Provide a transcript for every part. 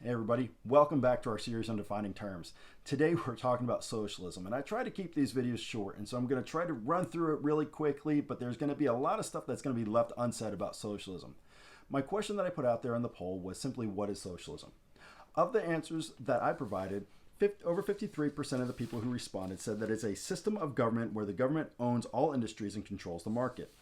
Hey everybody, welcome back to our series on defining terms. Today we're talking about socialism, and I try to keep these videos short, and so I'm going to try to run through it really quickly, but there's going to be a lot of stuff that's going to be left unsaid about socialism. My question that I put out there in the poll was simply, what is socialism? Of the answers that I provided, over 53% of the people who responded said that it's a system of government where the government owns all industries and controls the market.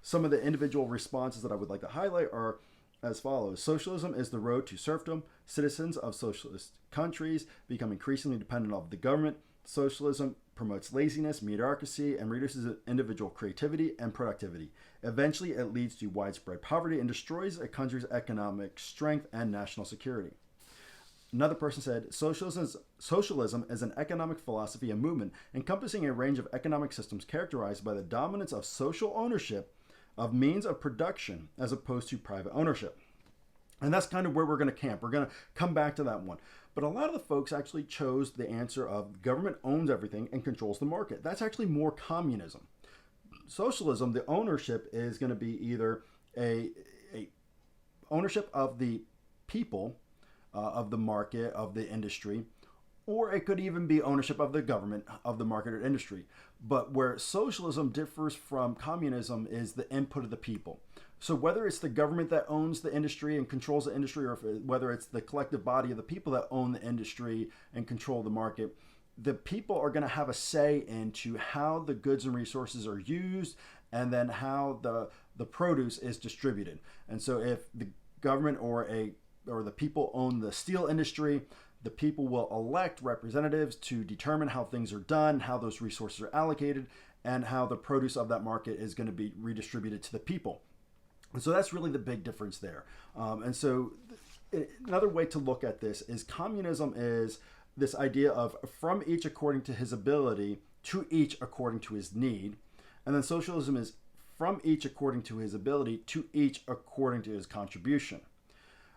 Some of the individual responses that I would like to highlight are as follows. Socialism is the road to serfdom. Citizens of socialist countries become increasingly dependent on the government. Socialism promotes laziness, mediocrity, and reduces individual creativity and productivity. Eventually, it leads to widespread poverty and destroys a country's economic strength and national security. Another person said, socialism is an economic philosophy and movement encompassing a range of economic systems characterized by the dominance of social ownership of means of production as opposed to private ownership. And that's kind of where we're going to camp. We're going to come back to that one. But a lot of the folks actually chose the answer of government owns everything and controls the market. That's actually more communism. Socialism, the ownership is going to be either a ownership of the people, of the market, of the industry, or it could even be ownership of the government, of the market or industry. But where socialism differs from communism is the input of the people. So whether it's the government that owns the industry and controls the industry, or whether it's the collective body of the people that own the industry and control the market, the people are going to have a say into how the goods and resources are used, and then how the produce is distributed. And so if the government or the people own the steel industry, the people will elect representatives to determine how things are done, how those resources are allocated, and how the produce of that market is going to be redistributed to the people. And so that's really the big difference there. And so another way to look at this is communism is this idea of from each according to his ability to each according to his need. And then socialism is from each according to his ability to each according to his contribution.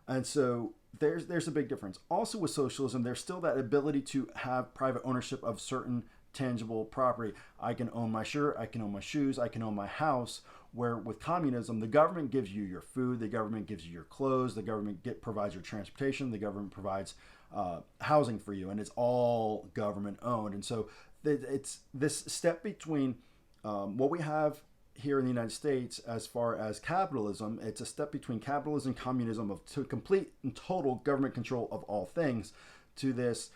And so there's a big difference. Also with socialism, there's still that ability to have private ownership of certain tangible property. I can own my shirt, I can own my shoes, I can own my house, where with communism, the government gives you your food, the government gives you your clothes, the government provides your transportation, the government provides housing for you, and it's all government owned. And so it's this step between what we have here in the United States as far as capitalism. It's a step between capitalism and communism to complete and total government control of all things, to this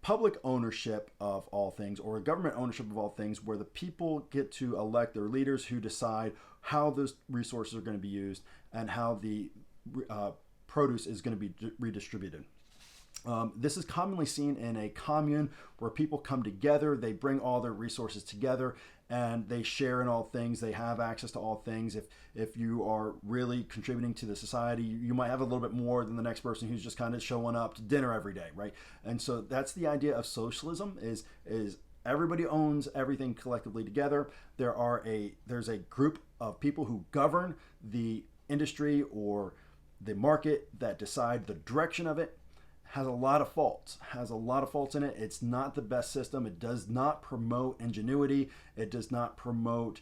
public ownership of all things, or government ownership of all things, where the people get to elect their leaders who decide how those resources are going to be used and how the produce is going to be redistributed. This is commonly seen in a commune where people come together, they bring all their resources together, and they share in all things. They have access to all things. If you are really contributing to the society, you might have a little bit more than the next person who's just kind of showing up to dinner every day, right? And so that's the idea of socialism, is everybody owns everything collectively together. There's a group of people who govern the industry or the market that decide the direction of it. Has a lot of faults in it. It's not the best system. It does not promote ingenuity. It does not promote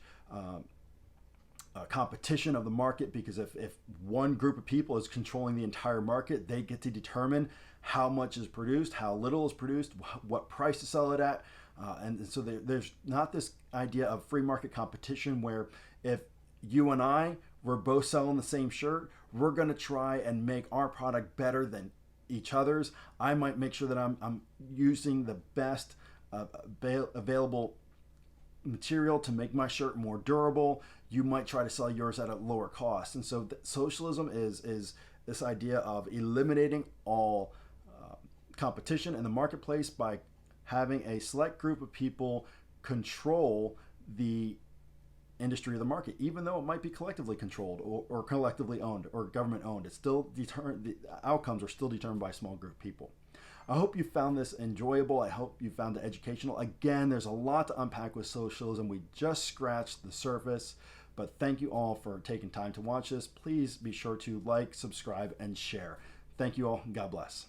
competition of the market, because if one group of people is controlling the entire market, they get to determine how much is produced, how little is produced, what price to sell it at. And so there's not this idea of free market competition where if you and I were both selling the same shirt, we're going to try and make our product better than each other's. I might make sure that I'm using the best available material to make my shirt more durable. You might try to sell yours at a lower cost. And so socialism is this idea of eliminating all competition in the marketplace by having a select group of people control the industry of the market, even though it might be collectively controlled or collectively owned or government owned. It's still the outcomes are still determined by a small group of people. I hope you found this enjoyable. I hope you found it educational. Again, there's a lot to unpack with socialism. We just scratched the surface, but thank you all for taking time to watch this. Please be sure to like, subscribe, and share. Thank you all. God bless.